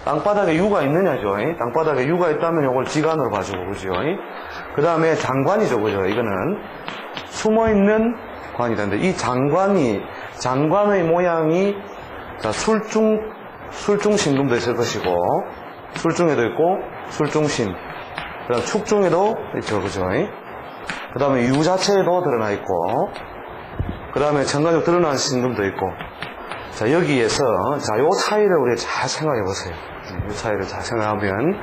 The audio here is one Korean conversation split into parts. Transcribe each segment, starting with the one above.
땅바닥에 유가 있느냐죠. 땅바닥에 유가 있다면 이걸 지간으로 봐주고, 그죠? 그 다음에 장관이죠, 그죠? 이거는 숨어있는 관이라는데, 이 장관의 모양이, 자, 술중신금도 있을 것이고, 술중에도 있고, 술중신. 그 다음 축중에도 있죠, 그죠? 그 다음에 유 자체에도 드러나 있고, 그 다음에 정관적 드러난 신금도 있고, 자, 여기에서, 자, 요 차이를 우리가 잘 생각해 보세요. 요 차이를 잘 생각하면,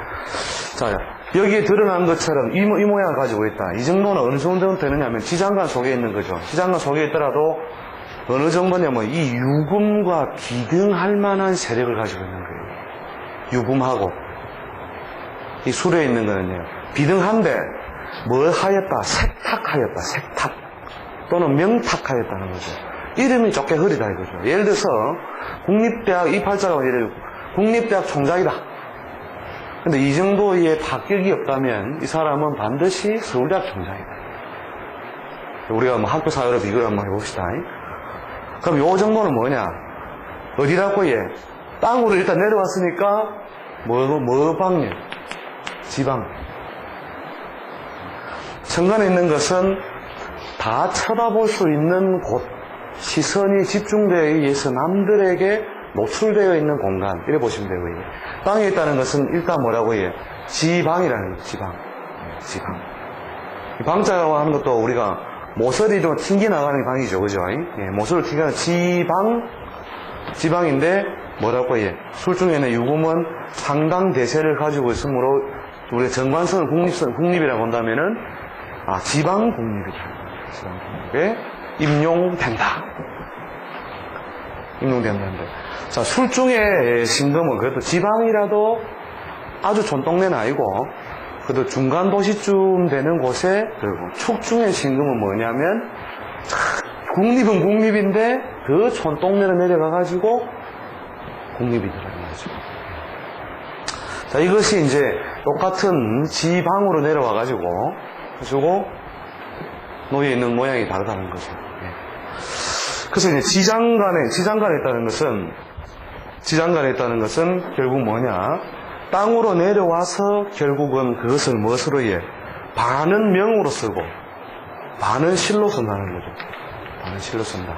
자, 여기에 드러난 것처럼 이 모양을 가지고 있다. 이 정도는 어느 정도 되느냐면 지장간 속에 있는 거죠. 지장간 속에 있더라도 어느 정도냐면 이 유금과 비등할 만한 세력을 가지고 있는 거예요. 유금하고. 이 술에 있는 거는요. 비등한데, 뭘 하였다? 색탁하였다. 색탁. 또는 명탁하였다는 거죠. 이름이 좁게 흐리다 이거죠. 예를 들어서 국립대학 이 팔자가 국립대학 총장이다. 근데 이 정도의 합격이 없다면 이 사람은 반드시 서울대학 총장이다. 우리가 뭐 학교 사회로 비교를 한번 해봅시다. 그럼 요 정도는 뭐냐? 어디라고 얘? 땅으로 일단 내려왔으니까 뭐 방요? 지방. 천간에 있는 것은 다 쳐다볼 수 있는 곳. 시선이 집중되어 의해서 남들에게 노출되어 있는 공간. 이래 보시면 되고요. 땅에 있다는 것은 일단 뭐라고 해요? 지방이라는 거예요. 지방. 이 방자라고 하는 것도 우리가 모서리 좀 튕겨나가는 방이죠. 그죠? 예, 모서리를 튕겨나가는 지방인데 뭐라고 해요? 술중에는 유금은 상당 대세를 가지고 있으므로 우리가 정관선을 국립이라고 한다면은 지방 국립이다. 지방 국립에 임용된다. 자, 술중의 신금은 그래도 지방이라도 아주 촌동네는 아니고, 그래도 중간 도시쯤 되는 곳에, 그리고 축중의 신금은 뭐냐면, 국립은 국립인데, 그 촌동네로 내려가가지고, 국립이더라는 거죠. 자, 이것이 이제 똑같은 지방으로 내려와가지고, 놓여 있는 모양이 다르다는 거죠. 그래서 이제 지장간에 있다는 것은 결국 뭐냐? 땅으로 내려와서 결국은 그것을 무엇으로 해? 반은 명으로 쓰고, 반은 실로 쓴다는 거죠. 반은 실로 쓴다.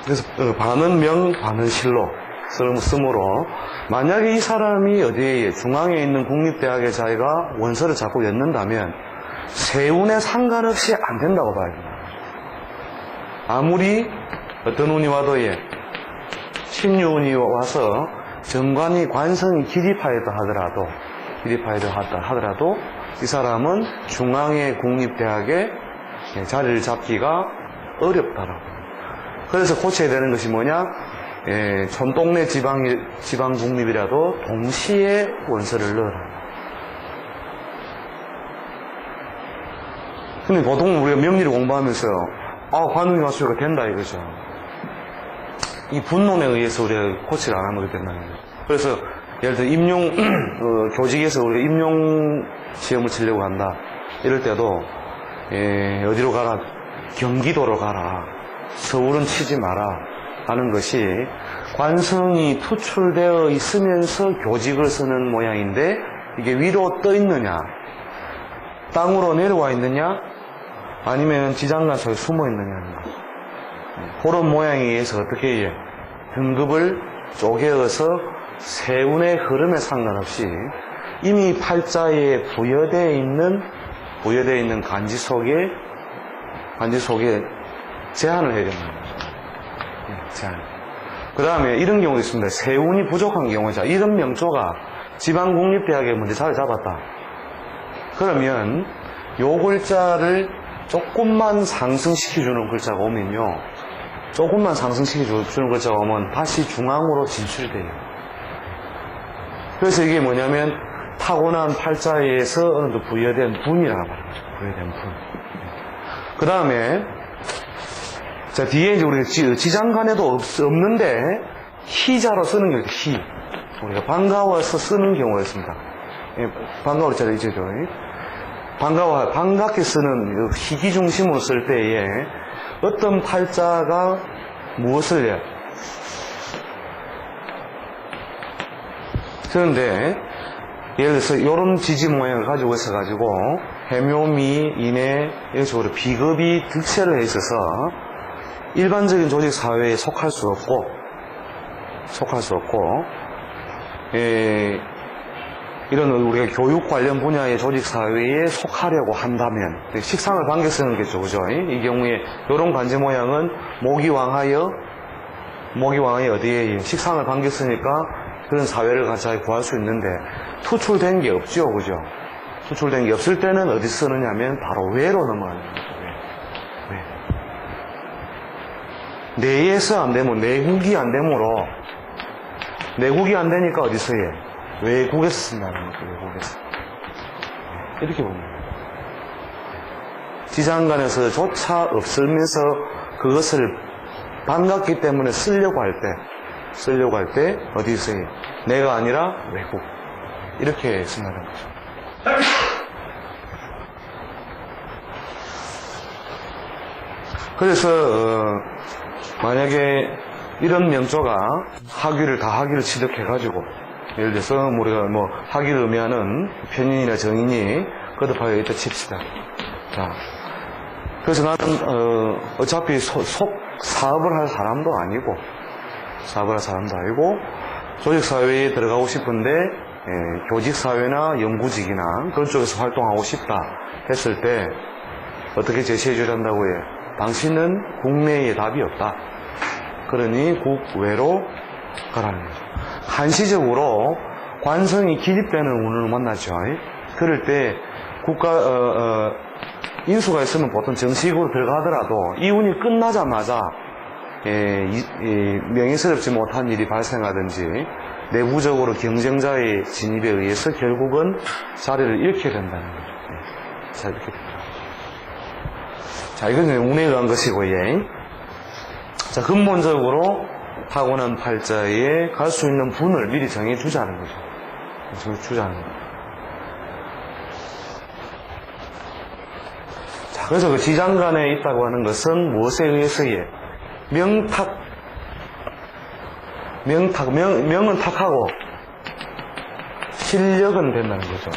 그래서 반은 명, 반은 실로 쓰므로 만약에 이 사람이 어디에 중앙에 있는 국립대학의 자기가 원서를 자꾸 엮는다면 세운에 상관없이 안 된다고 봐야 됩니다. 아무리 어떤 운이 와도 신유운이 와서 정관이 관성이 기립하였다 하더라도 이 사람은 중앙의 국립대학에 자리를 잡기가 어렵다라고. 그래서 고쳐야 되는 것이 뭐냐? 촌동네 지방 국립이라도 동시에 원서를 넣어라. 근데 보통 우리가 명리를 공부하면서 관운이 맞추니까 된다 이거죠. 이 분론에 의해서 우리가 고치를 안 하면 된다는 거죠. 그래서 예를 들어 교직에서 우리가 임용 시험을 치려고 한다. 이럴 때도 어디로 가라? 경기도로 가라. 서울은 치지 마라. 하는 것이 관성이 투출되어 있으면서 교직을 쓰는 모양인데 이게 위로 떠 있느냐? 땅으로 내려와 있느냐? 아니면 지장간 속에 숨어 있느냐는 거. 그런 모양에 의해서 어떻게 해? 등급을 쪼개어서 세운의 흐름에 상관없이 이미 팔자에 부여되어 있는 간지 속에 제한을 해야 됩니다. 제한. 그 다음에 이런 경우도 있습니다. 세운이 부족한 경우에, 자, 이런 명조가 지방국립대학에 먼저 자리 잡았다. 그러면 요 글자를 조금만 상승시켜주는 글자가 오면요. 조금만 상승시켜주는 글자가 오면 다시 중앙으로 진출돼요. 그래서 이게 뭐냐면 타고난 팔자에서 어느 정도 부여된 분이라고 말합니다. 부여된 분. 그 다음에 자, 뒤에 이제 우리가 지장간에도 없는데 희자로 쓰는 경우, 우리가 반가워서 쓰는 경우가 있습니다. 반가워를 잘 잊죠. 반갑게 쓰는 희기 중심으로 쓸 때에 어떤 팔자가 무엇을 해요? 그런데 예를 들어서 이런 지지 모양을 가지고 있어가지고 해묘미, 인해 이런 식으로 비급이 득세를 해 있어서 일반적인 조직 사회에 속할 수 없고 이런 우리가 교육 관련 분야의 조직 사회에 속하려고 한다면 식상을 반겨 쓰는 게죠, 그죠? 이 경우에 이런 관제 모양은 모기왕하여 어디에 식상을 반겨 쓰니까 그런 사회를 같이 구할 수 있는데 투출된 게 없죠, 그죠? 투출된 게 없을 때는 어디 쓰느냐면 바로 외로 넘어가는 거죠. 왜? 내에서 안 되면 내국이 안 되므로 내국이 안 되니까 어디서 해? 외국에서 쓴다는 거죠, 외국에서. 이렇게 봅니다. 지장간에서조차 없으면서 그것을 반갑기 때문에 쓰려고 할 때 어디서 해? 내가 아니라 외국. 이렇게 쓴다는 거죠. 그래서 만약에 이런 명조가 하귀를 취득해가지고 예를 들어서 우리가 하귀를 의미하는 편인이나 정인이 거듭하여 있다 칩시다. 자, 그래서 나는 어차피 사업을 할 사람도 아니고 조직사회에 들어가고 싶은데 교직사회나 연구직이나 그런 쪽에서 활동하고 싶다 했을 때 어떻게 제시해 주려 한다고 해? 당신은 국내에 답이 없다. 그러니 국외로 가라는 거죠. 한시적으로 관성이 기립되는 운을 만나죠. 그럴 때 인수가 있으면 보통 정식으로 들어가더라도 이 운이 끝나자마자 명예스럽지 못한 일이 발생하든지 내부적으로 경쟁자의 진입에 의해서 결국은 자리를 잃게 된다는 거죠. 자, 이렇게 됩니다. 자, 이건 운에 의한 것이고, 자, 근본적으로 타고난 팔자에 갈 수 있는 분을 미리 정해주자는 거죠. 정해주자는 거죠. 자, 그래서 그 지장간에 있다고 하는 것은 무엇에 의해서의 명은 탁하고 실력은 된다는 거죠.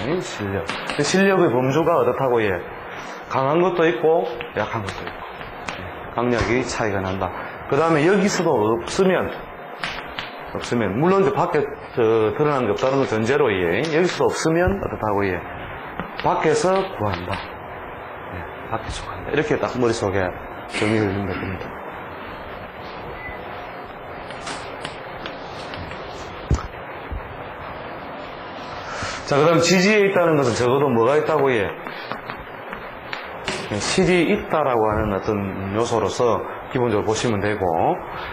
실력의 범주가 어떻다고 해? 강한 것도 있고 약한 것도 있고 강약이 차이가 난다. 그 다음에 여기서도 없으면 물론 이제 밖에 드러난 게 없다는 건 전제로 여기서도 없으면 어떻다고 해? 밖에서 구한다. 밖에서 구한다. 이렇게 딱 머릿속에 정리를 해주면 됩니다. 자, 그 다음 지지에 있다는 것은 적어도 뭐가 있다고 해? 실이 있다라고 하는 어떤 요소로서 기본적으로 보시면 되고,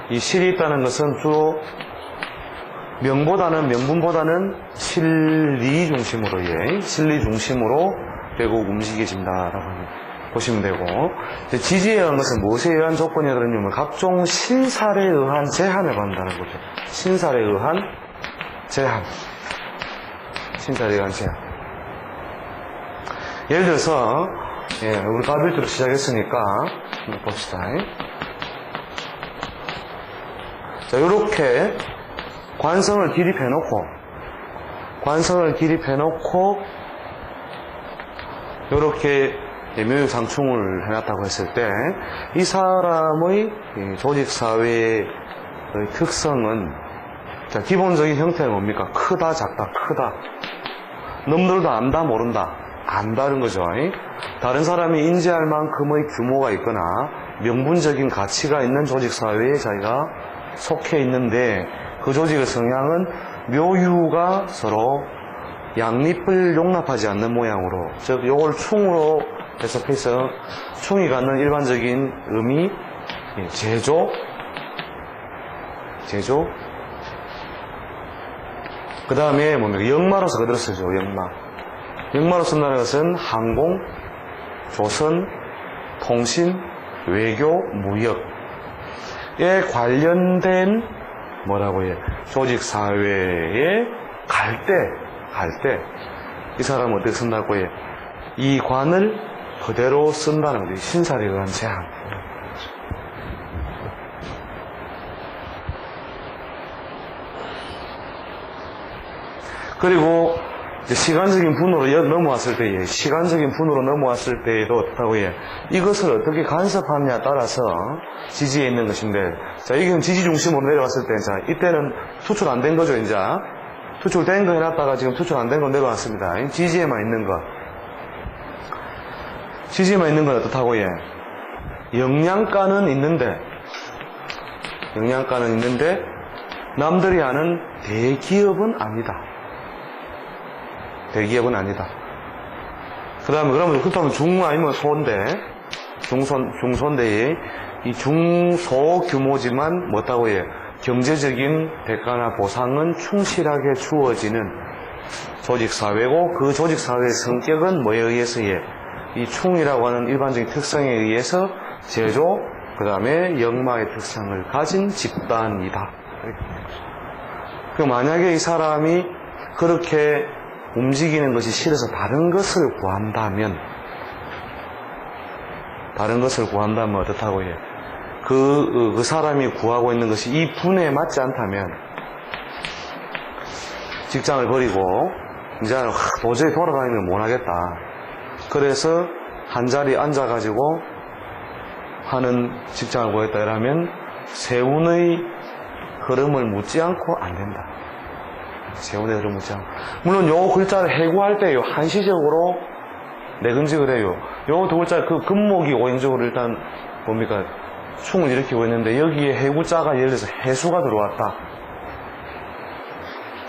이 실이 있다는 것은 주로 명분보다는 실리 중심으로 결국 움직여진다라고 보시면 되고, 지지에 의한 것은 무엇에 의한 조건이 들었냐면 각종 신살에 의한 제한을 받는다는 거죠. 신살에 의한 제한. 예를 들어서 우리 가빌트로 시작했으니까 봅시다. 자, 요렇게 관성을 기립해놓고 요렇게 묘육상충을 해놨다고 했을 때 이 사람의 조직사회의 특성은, 자, 기본적인 형태는 뭡니까? 크다, 작다, 크다. 놈들도 안다, 모른다. 안다는 거죠. 다른 사람이 인지할 만큼의 규모가 있거나 명분적인 가치가 있는 조직사회에 자기가 속해 있는데 그 조직의 성향은 묘유가 서로 양립을 용납하지 않는 모양으로, 즉 요걸 충으로 해석해서 충이 갖는 일반적인 의미, 제조, 그 다음에 뭡니까? 역마로서 그대로 쓰죠. 역마로 쓴다는 것은 항공, 조선, 통신, 외교, 무역에 관련된 뭐라고 해? 조직사회에 갈 때 이 사람은 어떻게 쓴다고 해? 이 관을 그대로 쓴다는 거죠. 신살에 의한 제한. 그리고 이제 시간적인 분으로 넘어왔을 때에, 시간적인 분으로 넘어왔을 때에도 어떻다고 해? 이것을 어떻게 간섭하느냐에 따라서 지지에 있는 것인데, 자, 이게 지지 중심으로 내려왔을 때, 자, 이때는 투출 안 된 거죠, 이제. 투출된 거 해놨다가 지금 투출 안 된 거 내려왔습니다. 지지에만 있는 거. 지지에만 있는 건 어떻다고 해? 영양가는 있는데, 남들이 아는 대기업은 아니다. 대기업은 아니다. 그 다음에 그렇다면 중 아니면 소인데, 중소인데, 이 중소 규모지만 뭐다고 해? 경제적인 대가나 보상은 충실하게 주어지는 조직사회고, 그 조직사회의 성격은 뭐에 의해서 이 충이라고 하는 일반적인 특성에 의해서 제조, 그 다음에 역마의 특성을 가진 집단이다. 그 만약에 이 사람이 그렇게 움직이는 것이 싫어서 다른 것을 구한다면 어떻다고 해? 그 사람이 구하고 있는 것이 이 분에 맞지 않다면 직장을 버리고 이제 도저히 돌아다니면 못하겠다. 그래서 한 자리에 앉아가지고 하는 직장을 구했다 이러면 세운의 흐름을 묻지 않고 안 된다. 세운의 흐름을 묻지 않고. 물론 요 글자를 해구할 때요, 한시적으로 내근직을 해요. 요 두 글자 그 근목이 오행적으로 일단 뭡니까? 충을 일으키고 있는데 여기에 해구자가 예를 들어서 해수가 들어왔다.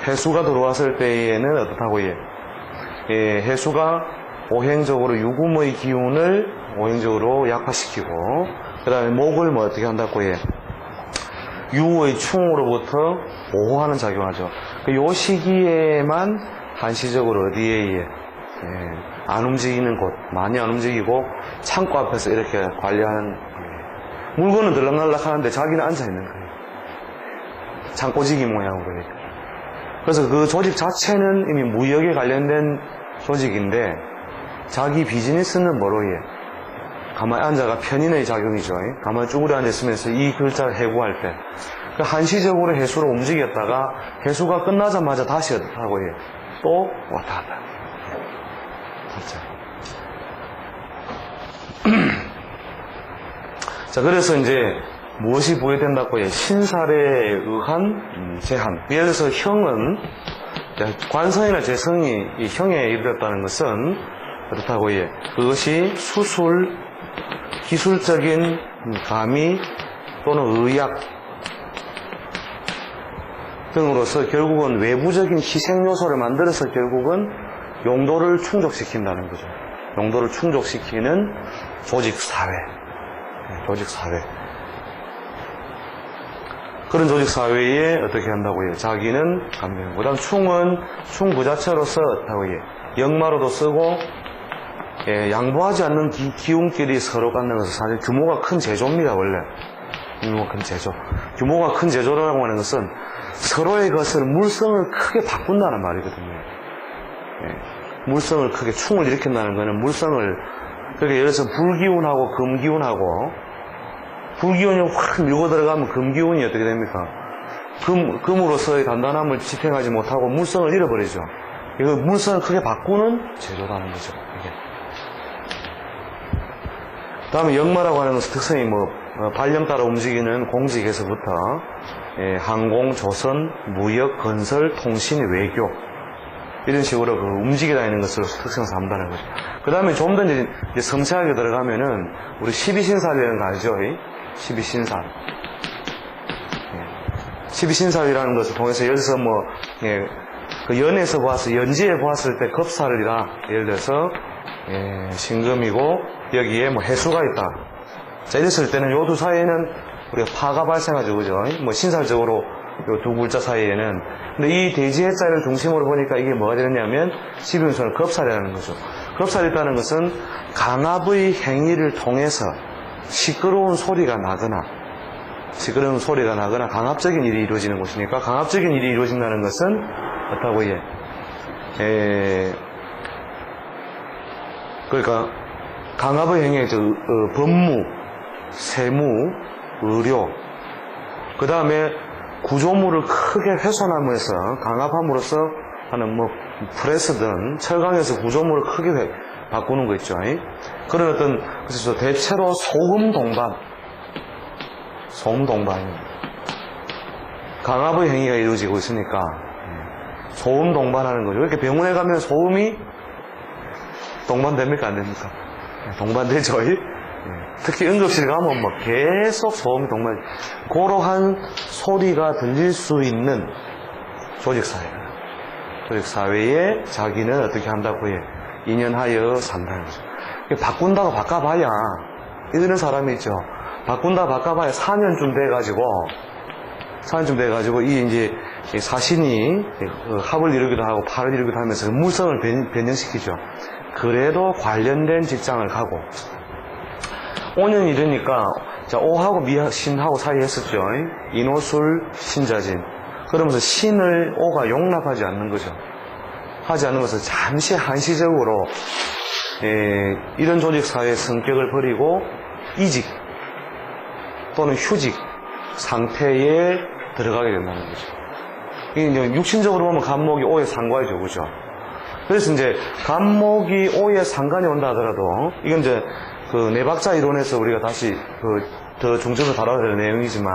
해수가 들어왔을 때에는 어떻다고 해? 해수가 오행적으로 유금의 기운을 오행적으로 약화시키고, 그 다음에 목을 뭐 어떻게 한다고 해? 유의 충으로부터 보호하는 작용하죠. 요 시기에만 한시적으로 어디에 안 움직이는 곳, 많이 안 움직이고 창고 앞에서 이렇게 관리하는, 물건은 들락날락 하는데 자기는 앉아 있는 거예요. 창고지기 모양으로 이렇게. 그래서 그 조직 자체는 이미 무역에 관련된 조직인데 자기 비즈니스는 뭐로 해? 가만히 앉아가 편인의 작용이죠. 가만히 쭈그려 앉아있으면서 이 글자를 해구할 때 한시적으로 해수로 움직였다가 해수가 끝나자마자 다시 어떻다고 해요? 또 왔다 갔다. 자, 그래서 이제 무엇이 부여된다고 해요? 신살에 의한 제한. 예를 들어서 형은 관성이나 재성이 이 형에 이르렀다는 것은 그렇다고 해요. 그것이 수술, 기술적인 가미 또는 의학 등으로서 결국은 외부적인 희생 요소를 만들어서 결국은 용도를 충족시킨다는 거죠. 용도를 충족시키는 조직사회. 조직사회. 그런 조직사회에 어떻게 한다고 해요? 자기는 감정. 그 다음 충은 충 그 자체로서 어떻다고 해요? 역마로도 쓰고, 양보하지 않는 기운끼리 서로 갖는 것은 사실 규모가 큰 제조입니다, 원래. 규모가 큰 제조. 규모가 큰 제조라고 하는 것은 서로의 것을 물성을 크게 바꾼다는 말이거든요. 물성을 크게, 충을 일으킨다는 것은 물성을, 그러니까 예를 들어서 불기운하고 금기운하고, 불기운이 확 밀고 들어가면 금기운이 어떻게 됩니까? 금으로서의 단단함을 지탱하지 못하고 물성을 잃어버리죠. 이거 물성을 크게 바꾸는 제조라는 거죠. 이게. 다음에 역마라고 하는 것은 특성이 발령 따라 움직이는 공직에서부터 항공, 조선, 무역, 건설, 통신, 외교 이런 식으로 움직여 다니는 것으로 특성을 삼다는 거죠. 그 다음에 좀 더 이제 섬세하게 들어가면은 우리 12신살이라는 거 알죠? 12신살. 12신살이라는 것을 통해서 예를 들어서 그 연에서 보았을, 연지에 보았을 때 겁살이라 예를 들어서 신금이고 여기에 해수가 있다. 자, 이랬을 때는 요 두 사이에는 우리가 파가 발생하죠, 그죠? 신살적으로 요 두 글자 사이에는. 근데 이 대지 해자를 중심으로 보니까 이게 뭐가 되느냐면 12신살은 겁살이라는 거죠. 겁살이 있다는 것은 강압의 행위를 통해서 시끄러운 소리가 나거나 강압적인 일이 이루어지는 곳이니까, 강압적인 일이 이루어진다는 것은 어떻다고 해? 그러니까 강압의 행위, 법무, 세무, 의료, 그 다음에 구조물을 크게 훼손함으로써, 강압함으로써 하는 뭐 프레스든 철강에서 구조물을 크게 바꾸는 거 있죠. 그런 어떤 그래서 대체로 소음 동반입니다. 강압의 행위가 이루어지고 있으니까 소음 동반하는 거죠. 이렇게 병원에 가면 소음이 동반됩니까? 안 됩니까? 동반되죠. 특히 응급실 가면 뭐 계속 소음이 동반, 고러한 소리가 들릴 수 있는 조직사회예요. 조직사회에 자기는 어떻게 한다고 해? 인연하여 산다는 거죠. 바꾼다고 바꿔봐야, 이런 사람이 있죠. 바꾼다 바꿔봐야 4년쯤 돼가지고, 이제 사신이 합을 이루기도 하고 팔을 이루기도 하면서 물성을 변형시키죠. 그래도 관련된 직장을 가고, 5년 이르니까, 자, 오하고 미신하고 사이 했었죠. 인오술, 신자진. 그러면서 신을 오가 용납하지 않는 거죠. 하지 않는 것은 잠시 한시적으로, 이런 조직사회의 성격을 버리고, 이직, 또는 휴직 상태에 들어가게 된다는 거죠. 이게 이제 육신적으로 보면 간목이 오에 상관이죠. 그죠? 그래서 이제 간목이 오에 상관이 온다 하더라도, 이건 이제 그 내박자 이론에서 우리가 다시 더 중점을 다뤄야 될 내용이지만,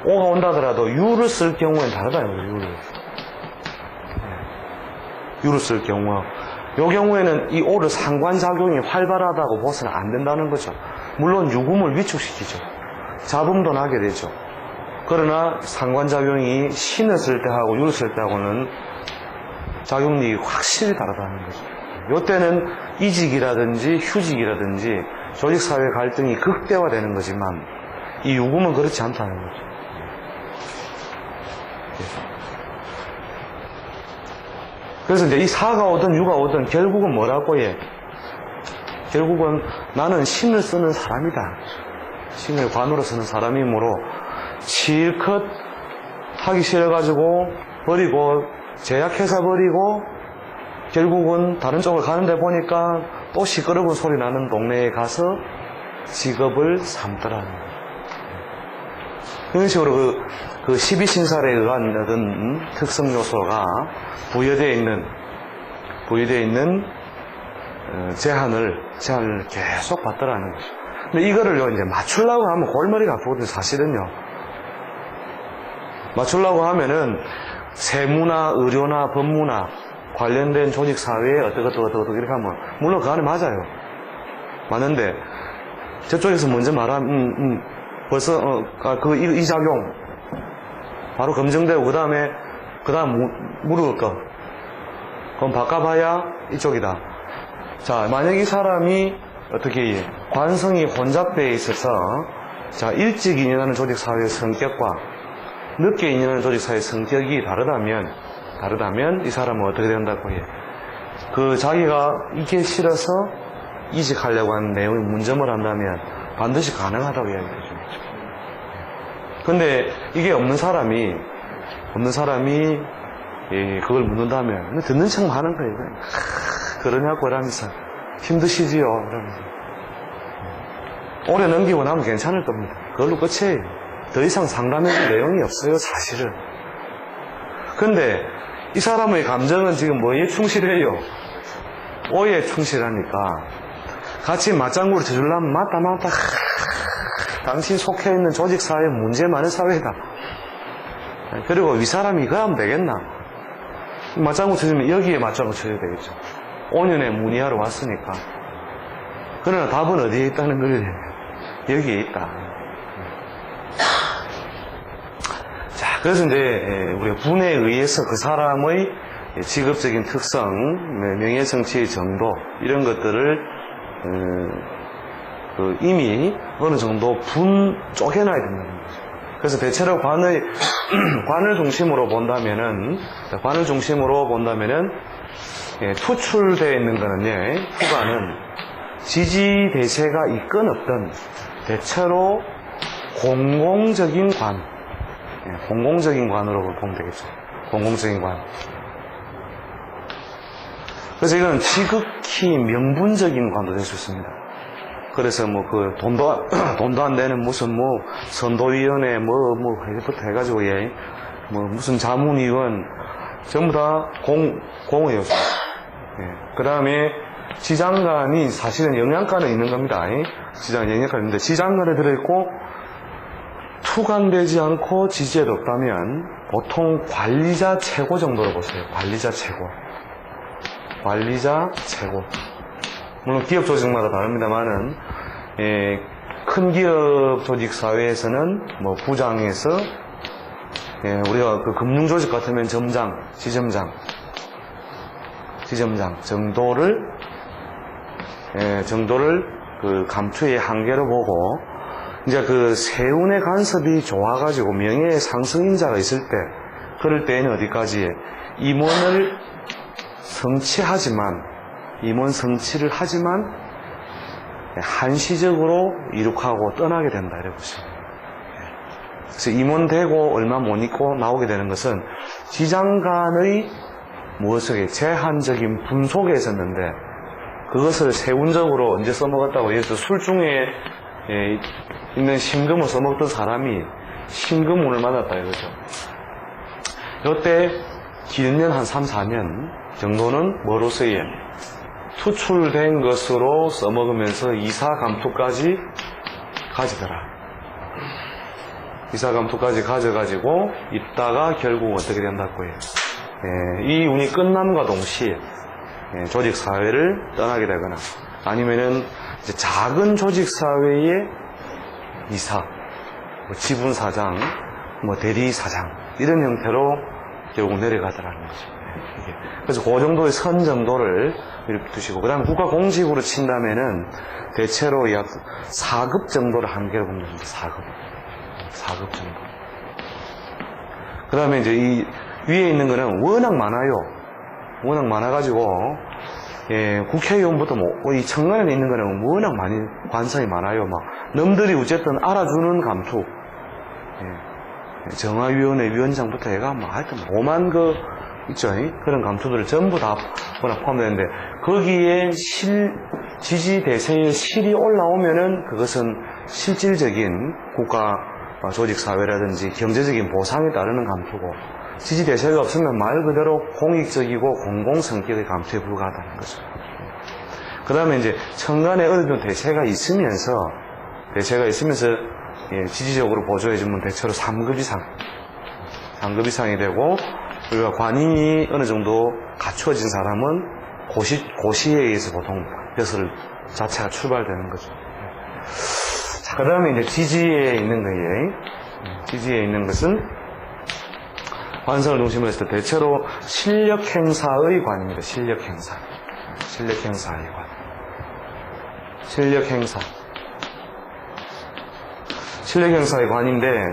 오가 온다 하더라도 유를 쓸 경우에는 다르다는 거죠. 유를 쓸 경우. 요 경우에는 이 오를 상관작용이 활발하다고 봐서는 안 된다는 거죠. 물론 유금을 위축시키죠. 잡음도 나게 되죠. 그러나 상관작용이 신을 쓸 때하고 유를 쓸 때하고는 작용력이 확실히 다르다는 거죠. 이때는 이직이라든지 휴직이라든지 조직사회 갈등이 극대화되는 거지만 이 유금은 그렇지 않다는 거죠. 그래서 이제 이 사가 오든 유가 오든 결국은 뭐라고 해? 결국은 나는 신을 쓰는 사람이다. 신을 관으로 쓰는 사람이므로 실컷 하기 싫어가지고 버리고 제약해서 버리고 결국은 다른 쪽을 가는데 보니까 또 시끄러운 소리 나는 동네에 가서 직업을 삼더라는 거예요. 그런 식으로 그 12신살에 의한 어떤 특성 요소가 부여되어 있는 제한을 계속 받더라는 거죠. 근데 이거를요, 이제 맞추려고 하면 골머리가 아프거든요, 사실은요. 맞추려고 하면은 세무나 의료나 법무나 관련된 조직사회에 어떻게 이렇게 하면, 물론 그 안에 맞아요. 맞는데, 저쪽에서 먼저 말하면, 벌써, 이 작용, 바로 검증되고, 그 다음 물을 거. 그럼 바꿔봐야 이쪽이다. 자, 만약 이 사람이 어떻게 관성이 혼잡되어 있어서 자, 일찍 인연하는 조직사회의 성격과 늦게 인연하는 조직사회의 성격이 다르다면 이 사람은 어떻게 된다고 해? 그 자기가 이게 싫어서 이직하려고 하는 내용이 문점을 한다면 반드시 가능하다고 이야기해 주죠. 근데 이게 없는 사람이 그걸 묻는다면 듣는 척만 하는 거예요. 그러냐고 이러면서 힘드시지요 이러면서 오래 넘기고 나면 괜찮을 겁니다. 그걸로 끝이에요. 더 이상 상담해줄 내용이 없어요, 사실은. 근데 이 사람의 감정은 지금 뭐에 충실해요? 오에 충실하니까 같이 맞장구를 쳐주려면 맞다 당신 속해있는 조직사회 문제 많은 사회다. 그리고 이 사람이 이거 하면 되겠나? 맞장구 쳐주면 여기에 맞장구 쳐야 되겠죠. 5년에 문의하러 왔으니까. 그러나 답은 어디에 있다는 거예요? 여기에 있다. 자, 그래서 이제 우리가 분에 의해서 그 사람의 직업적인 특성, 명예성취의 정도 이런 것들을 이미 어느 정도 쪼개놔야 된다는 거죠. 그래서 대체로 관을 중심으로 본다면은 투출되어 있는 거는요, 후관은 지지 대세가 있건 없든 대체로 공공적인 관으로 보면 되겠죠. 공공적인 관. 그래서 이건 지극히 명분적인 관도 될 수 있습니다. 그래서 돈도 안 되는 무슨 선도위원회 이것부터 해가지고 무슨 자문위원 전부 다 공의 요소. 그 다음에 지장간이 사실은 영양간에 있는 겁니다. 지장 영양간이 있는데 지장간에 들어있고 투간되지 않고 지지에도 없다면 보통 관리자 최고 정도로 보세요. 관리자 최고. 관리자 최고. 물론 기업 조직마다 다릅니다만은 큰 기업 조직 사회에서는 뭐 부장에서 우리가 그 금융 조직 같으면 점장, 지점장 정도를 그 감투의 한계로 보고 이제 그 세운의 간섭이 좋아가지고 명예의 상승인자가 있을 때 그럴 때에는 어디까지 임원 성취를 하지만 한시적으로 이룩하고 떠나게 된다 이렇게 보시면 그래서 임원되고 얼마 못 있고 나오게 되는 것은 지장간의 무엇에 제한적인 분 속에 있었는데 그것을 세운적으로 언제 써먹었다고 예를 들어 술중에 있는 신금을 써먹던 사람이 신금운을 만났다 이거죠. 이때 길면 한 3, 4년 정도는 뭐로서의 투출된 것으로 써먹으면서 이사감투까지 가지더라. 이사감투까지 가져가지고 있다가 결국 어떻게 된다고요? 이 운이 끝남과 동시에 조직사회를 떠나게 되거나 아니면은 이제 작은 조직사회의 이사, 뭐 지분사장, 뭐 대리사장 이런 형태로 결국 내려가더라는 거죠. 그래서 그 정도의 선 정도를 이렇게 두시고 그 다음에 국가공직으로 친다면은 대체로 약 4급 정도를 한계로 보면 됩니다. 4급 정도. 그 다음에 이제 이 위에 있는 거는 워낙 많아요. 워낙 많아가지고 국회의원부터 뭐 이 청간에 있는 거는 워낙 많이 관성이 많아요. 막 놈들이 어쨌든 알아주는 감투, 정화위원회 위원장부터 해가 뭐 하여튼 오만 그 있죠. 그런 감투들을 전부 다 포함되는데 거기에 지지 대세의 실이 올라오면은 그것은 실질적인 국가 조직 사회라든지 경제적인 보상에 따르는 감투고 지지 대세가 없으면 말 그대로 공익적이고 공공 성격의 감투에 불과하다는 거죠. 그 다음에 이제 천간에 어느 정도 대세가 있으면서 지지적으로 보조해주면 대체로 3급 이상이 되고 우리가 관인이 어느 정도 갖추어진 사람은 고시에 의해서 보통 벼슬 자체가 출발되는 거죠. 자, 그 다음에 이제 지지에 있는 거예요. 지지에 있는 것은 관성을 중심으로 했을 때 대체로 실력 행사의 관입니다. 실력 행사의 관. 실력 행사의 관인데,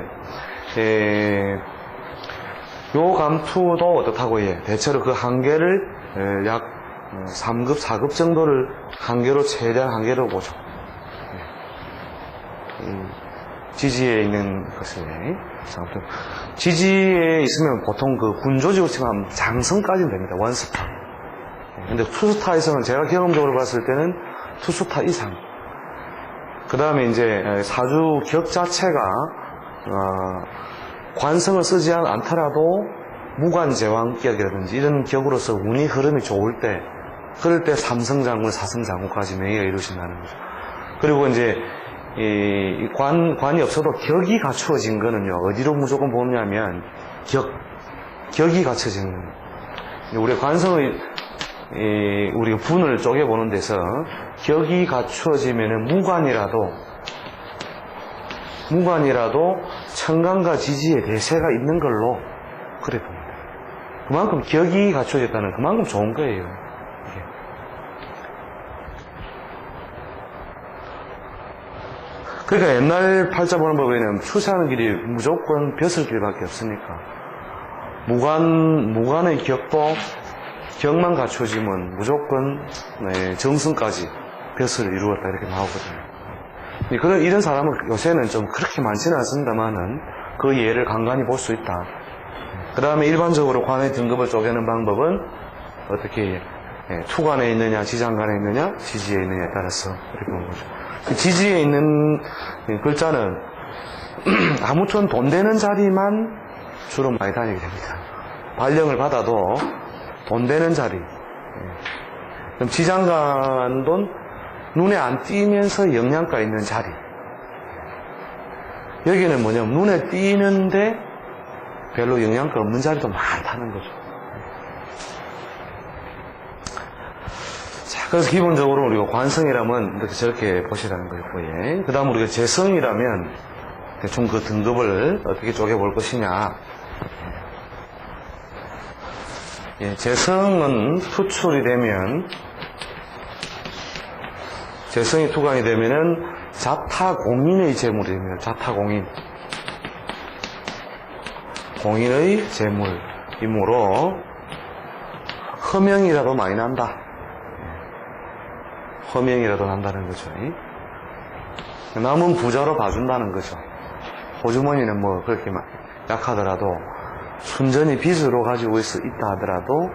요 감투도 어떻다고 해? 대체로 그 한계를 약 3급, 4급 정도를 한계로, 최대한 한계로 보죠. 지지에 있는 것을. 지지에 있으면 보통 그 군조직으로 치면 장성까지는 됩니다. 원스타. 근데 투스타에서는 제가 경험적으로 봤을 때는 투스타 이상. 그 다음에 이제 사주 격 자체가, 관성을 쓰지 않더라도 무관제왕격이라든지 이런 격으로서 운이 흐름이 좋을 때, 그럴 때 삼성장군, 사성장군까지 명예가 이루어진다는 거죠. 그리고 이제 이 관이 없어도 격이 갖추어진 거는요, 어디로 무조건 보냐면, 격이 갖춰진 거예요. 우리가 관성의, 우리가 분을 쪼개보는 데서, 격이 갖추어지면은 무관이라도 천간과 지지의 대세가 있는 걸로, 그래 봅니다. 그만큼 격이 갖추어졌다는 그만큼 좋은 거예요. 이게. 그러니까 옛날 팔자 보는 법에는 출세하는 길이 무조건 벼슬길밖에 없으니까 무관의 격만 갖춰지면 무조건 정승까지 벼슬을 이루었다 이렇게 나오거든요. 이런 사람은 요새는 좀 그렇게 많지는 않습니다만은 그 예를 간간히 볼 수 있다. 그 다음에 일반적으로 관의 등급을 쪼개는 방법은 어떻게 투관에 있느냐, 지장관에 있느냐, 지지에 있느냐에 따라서 이렇게 보는 거죠. 그 지지에 있는 글자는 아무튼 돈 되는 자리만 주로 많이 다니게 됩니다. 발령을 받아도 돈 되는 자리. 그럼 지장간도 눈에 안 띄면서 영양가 있는 자리. 여기는 뭐냐면 눈에 띄는데 별로 영양가 없는 자리도 많다는 거죠. 자, 그래서 기본적으로 우리가 관성이라면 이렇게 저렇게 보시라는 거고요. 그 다음 우리가 재성이라면 대충 그 등급을 어떻게 쪼개볼 것이냐. 예, 재성은 투출이 되면, 재성이 투강이 되면은 자타공인의 재물이 됩니다. 자타공인. 공인의 재물이므로 허명이라도 많이 난다. 허명이라도 난다는 거죠. 남은 부자로 봐준다는 거죠. 호주머니는 뭐 그렇게 약하더라도 순전히 빚으로 가지고 있다 하더라도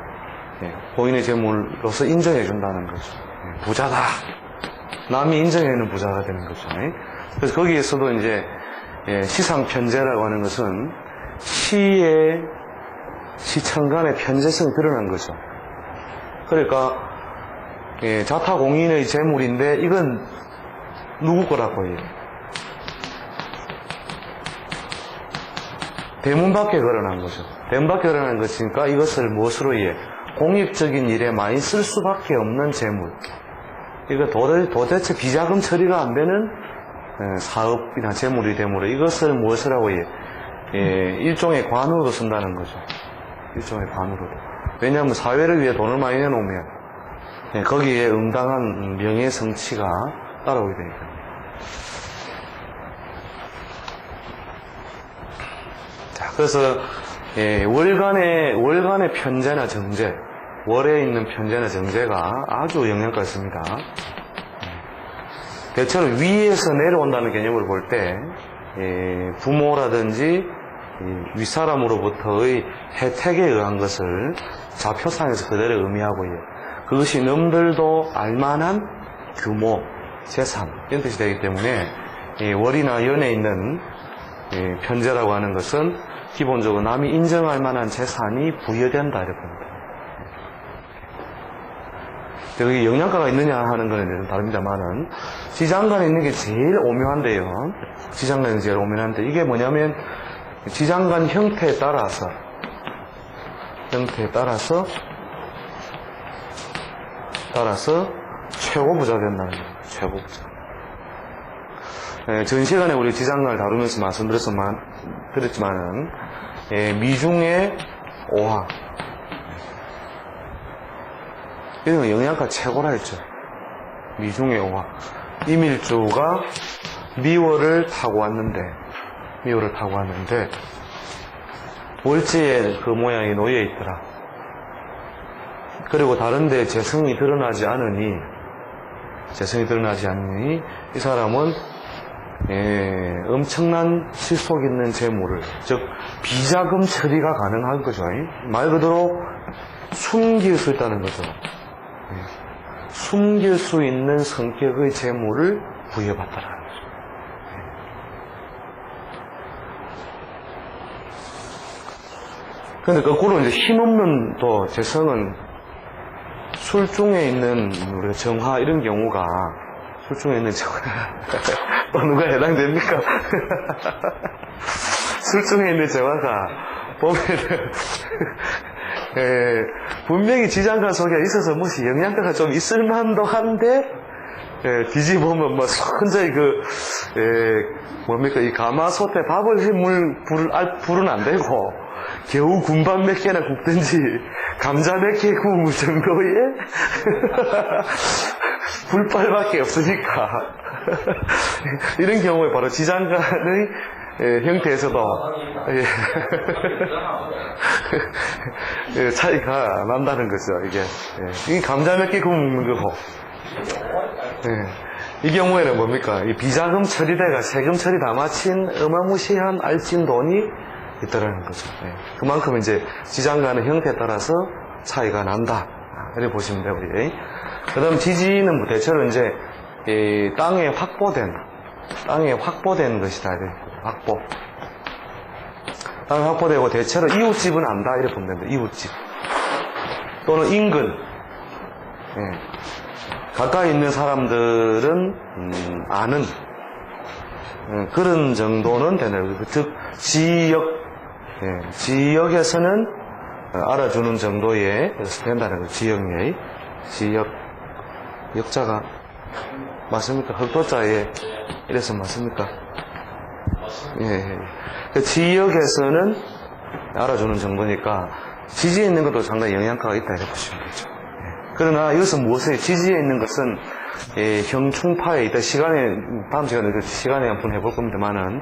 공인의 재물로서 인정해 준다는 거죠. 부자다. 남이 인정해주는 부자가 되는 거죠. 그래서 거기에서도 이제 시상편제라고 하는 것은 시청 간의 편제성이 드러난 거죠. 그러니까 자타공인의 재물인데 이건 누구 거라고 해요? 대문 밖에 걸어난 거죠. 대문 밖에 걸어난 것이니까 이것을 무엇으로 이해? 공익적인 일에 많이 쓸 수밖에 없는 재물. 이거 도대체 비자금 처리가 안 되는 사업이나 재물이 되므로 이것을 무엇이라고 해요? 일종의 관우로 쓴다는 거죠. 일종의 관우로. 왜냐하면 사회를 위해 돈을 많이 내놓으면 거기에 응당한 명예 성취가 따라오게 되니까. 자, 그래서 월간의 편제나 정제, 월에 있는 편제나 정제가 아주 영향가 있습니다. 대체로 위에서 내려온다는 개념으로 볼 때 부모라든지 윗사람으로부터의 혜택에 의한 것을 좌표상에서 그대로 의미하고 그것이 남들도 알만한 규모, 재산 이런 뜻이 되기 때문에 월이나 연에 있는 편제라고 하는 것은 기본적으로 남이 인정할 만한 재산이 부여된다 이렇게 봅니다. 그게 영양가가 있느냐 하는 거는 다릅니다만은 지장간에 있는 게 제일 오묘한데요. 지장간이 제일 오묘한데 이게 뭐냐면 지장간 형태에 따라서 최고부자 된다는 거예요. 최고부자. 전 시간에 우리 지장간을 다루면서 말씀드렸지만은 미중의 오화 이런 영양가 최고라 했죠. 미중의 오화. 이밀주가 미월을 타고 왔는데 월지에 그 모양이 놓여 있더라. 그리고 다른데 재성이 드러나지 않으니 이 사람은 엄청난 실속 있는 재물을, 즉 비자금 처리가 가능한 거죠. 말 그대로 숨길 수 있다는 거죠. 숨길 수 있는 성격의 재물을 부여받다라는 거죠. 그런데 거꾸로 이제 힘없는 또 재성은 술중에 있는 우리가 정화 이런 경우가 술중에 있는 정화 또 누가 해당됩니까? 술중에 있는 정화가 보면은 분명히 지장간 속에 있어서 무엇이 영양가가 좀 있을만도 한데 뒤집으면 뭐 혼자 이 가마솥에 밥을 불은 안 되고 겨우 군밥 몇 개나 굽든지 감자 몇 개 구울 정도의 불빨밖에 없으니까 이런 경우에 바로 지장간의 형태에서도 차이가 난다는 거죠. 이게 감자 몇 개 구우는 거고 이 경우에는 뭡니까? 이 비자금 처리대가 세금 처리 다 마친 어마무시한 알찐 돈이 있다라는 거죠. 그만큼 이제 지장간의 형태에 따라서 차이가 난다. 이렇게 보시면 되고요. 그 다음 지지는 뭐 대체로 이제 땅에 확보된 것이다. 확보. 다음에 확보되고 대체로 이웃집은 안다 이렇게 보면 됩니다. 이웃집 또는 인근 가까이 있는 사람들은 아는 그런 정도는 된다. 즉 지역에서는 알아주는 정도의 된다는 거죠. 지역의 지역 역자가 맞습니까? 흑도자에 이래서 맞습니까? 그 지역에서는 알아주는 정도니까 지지에 있는 것도 상당히 영향가가 있다 이렇게 보시면 되죠. 그러나 이것은 무엇이에요? 지지에 있는 것은 형충파에 있다. 다음 시간에 한번 해볼 겁니다만은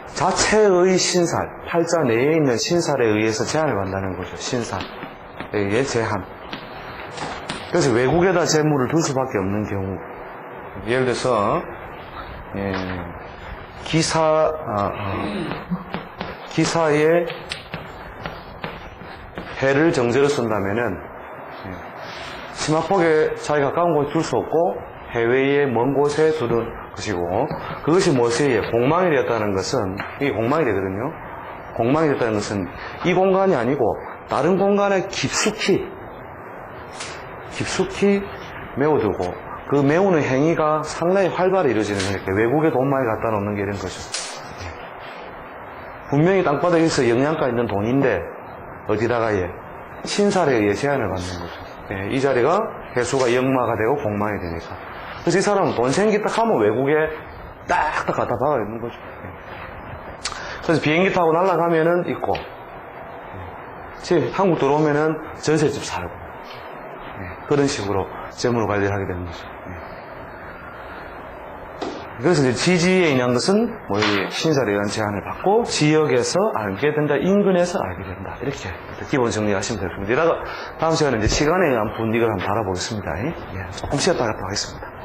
자체의 신살, 팔자 내에 있는 신살에 의해서 제한을 받는다는 거죠. 신살의 제한. 그래서 외국에다 재물을 둘 수밖에 없는 경우, 예를 들어서 기사에 해를 정제로 쓴다면은 심화폭에 자기가 가까운 곳에 둘 수 없고 해외의 먼 곳에 두는 것이고, 그것이 무엇이에요? 공망이 되었다는 것은, 이게 공망이 되거든요. 공망이 되었다는 것은 이 공간이 아니고 다른 공간에 깊숙이 메워두고 그 메우는 행위가 상당히 활발히 이루어지는 거니까 외국에 돈 많이 갖다 놓는 게 이런 거죠. 분명히 땅바닥에서 영양가 있는 돈인데 어디다가 신살에 의해 제한을 받는 거죠. 이 자리가 해수가 역마가 되고 공망이 되니까. 그래서 이 사람은 돈 생기다 하면 외국에 딱딱 갖다 박아 있는 거죠. 그래서 비행기 타고 날아가면은 있고, 한국 들어오면은 전셋집 살고, 그런 식으로 재물 관리를 하게 되는 거죠. 그래서 이제 지지에 있는 것은 뭐 신살에 의한 제한을 받고 지역에서 알게 된다, 인근에서 알게 된다, 이렇게 기본 정리하시면 되겠습니다. 이따가 다음 시간에 이제 시간에 의한 분위기를 한번 달아보겠습니다. 조금 쉬었다 갔다 하겠습니다.